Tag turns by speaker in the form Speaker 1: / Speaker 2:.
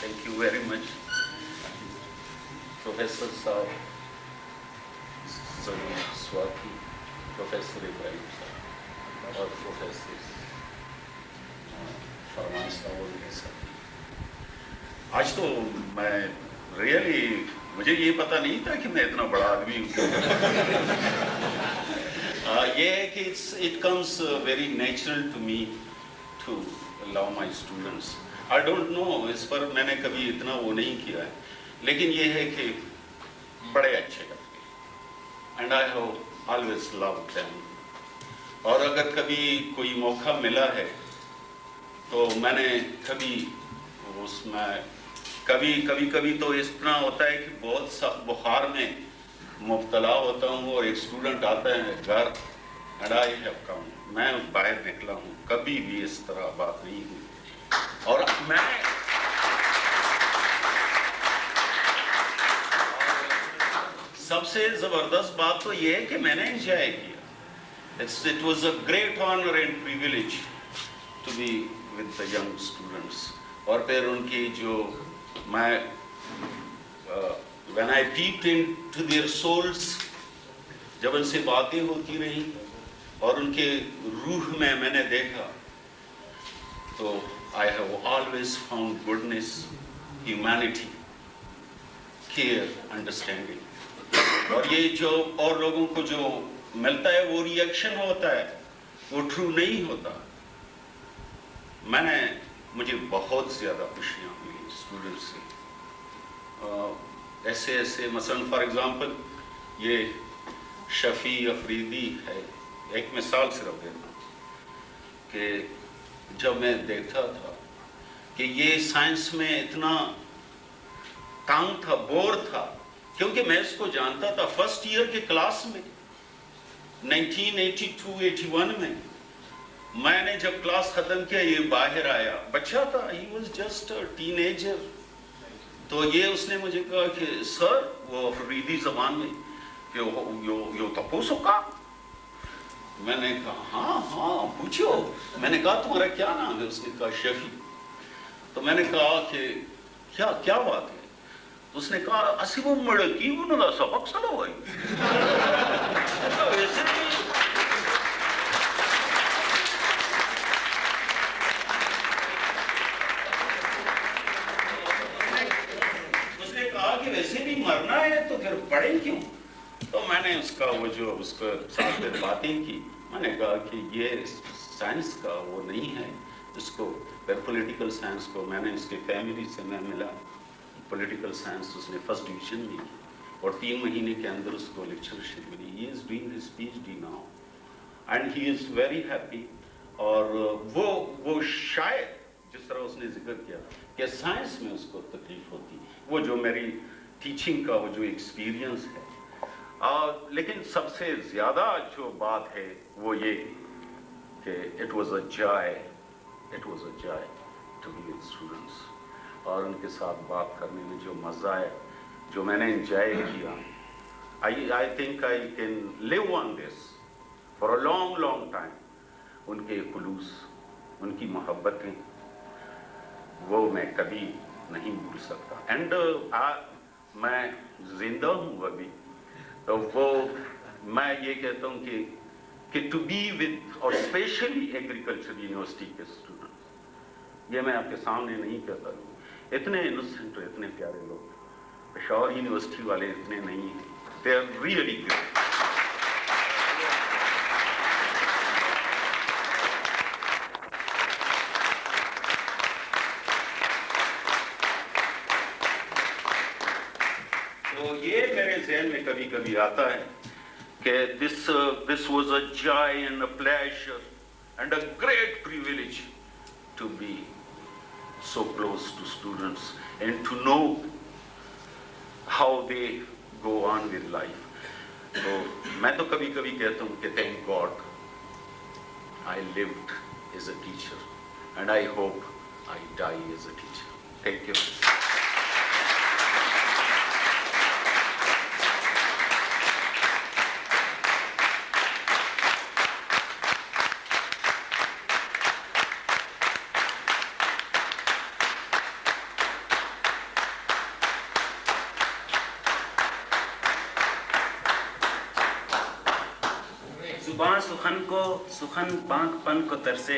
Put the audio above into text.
Speaker 1: Thank you very much, Professor Saab, Zarur Swati, Professor Ibrahim Saab और Professor फरमान साहब और मेरे साथी। आज तो मैं रियली मुझे ये पता नहीं था कि मैं इतना बड़ा आदमी हूँ। ये है कि it comes very natural to me to allow my students. I don't know, इस पर मैंने कभी इतना वो नहीं किया है, लेकिन ये है कि बड़े अच्छे लगते हैं and I have always loved them. और अगर कभी कोई मौका मिला है तो मैंने कभी उसमें कभी तो इस तरह होता है कि बहुत सख्त बुखार में मुब्तला होता हूँ और एक स्टूडेंट आता है घर and I have come, मैं बाहर निकला हूँ, कभी भी इस तरह बात नहीं हुई। और मैं सबसे ज़बरदस्त बात तो ये है कि मैंने एंजॉय किया। It was a great honor and privilege to be with the young students. और फिर उनकी जो मैं when I peeped into their souls, जब उनसे बातें होती रही और उनके रूह में मैंने देखा, तो I have always found goodness, humanity, care, understanding. और ये जो और लोगों को जो मिलता है वो रिएक्शन होता है, वो ट्रू नहीं होता। मुझे बहुत ज़्यादा खुशियाँ हुई स्टूडेंट्स से। ऐसे मसलन फॉर एग्ज़ाम्पल ये शफ़ी अफरीदी है, एक मिसाल सिर्फ देना कि जब मैं देखता था कि ये साइंस में इतना तंग था, बोर था, क्योंकि मैं इसको जानता था फर्स्ट ईयर के क्लास में 1982-81 में मैंने जब क्लास खत्म किया, ये बाहर आया, बच्चा था, he was just a teenager। तो ये उसने मुझे कहा कि सर वो अफरीदी ज़बान में कि यो तपोसो का। मैंने कहा हाँ पूछो। मैंने कहा तुम्हारा क्या नाम है? उसने कहा शफी। तो मैंने कहा कि क्या बात है? तो उसने कहा असी वो मड़की उन्होंने सबक सलो भाई। वैसे वैसे भी मरना है तो फिर पढ़े क्यों? तो मैंने उसका साथ में बातें की। मैंने कहा कि ये साइंस का वो नहीं है, इसको फिर पॉलिटिकल साइंस को मैंने इसके फैमिली से मैं मिला, पॉलिटिकल साइंस उसने फर्स्ट डिवीजन में की और 3 महीने के अंदर उसको लेक्चरशिप मिली। He is doing his PhD now and he is very happy. और वो शायद जिस तरह उसने जिक्र किया कि साइंस में उसको तकलीफ होती, वो जो मेरी टीचिंग का वो जो एक्सपीरियंस है। लेकिन सबसे ज़्यादा जो बात है वो ये कि it was a joy to be with students और उनके साथ बात करने में जो मज़ा है, जो मैंने एंजॉय किया। I think I can live on this for a long time. उनके खुलूस, उनकी मोहब्बतें, वो मैं कभी नहीं भूल सकता। एंड मैं जिंदा हूँ अभी, तो वो मैं ये कहता हूँ कि टू बी विद और स्पेशली एग्रीकल्चर यूनिवर्सिटी के स्टूडेंट्स, ये मैं आपके सामने नहीं कहता हूँ, इतने इनोसेंट और इतने प्यारे लोग, पेशावर यूनिवर्सिटी वाले इतने नहीं हैं। They are really great. तो ये मेरे ज़हन में कभी आता है कि this was a joy and a pleasure and a great privilege to be so close to students and to know how they go on with life. तो मैं तो कभी कहता हूँ कि thank God I lived as a teacher and I hope I die as a teacher. Thank you.
Speaker 2: زباں سخن کو سخن بانک پن کو ترسے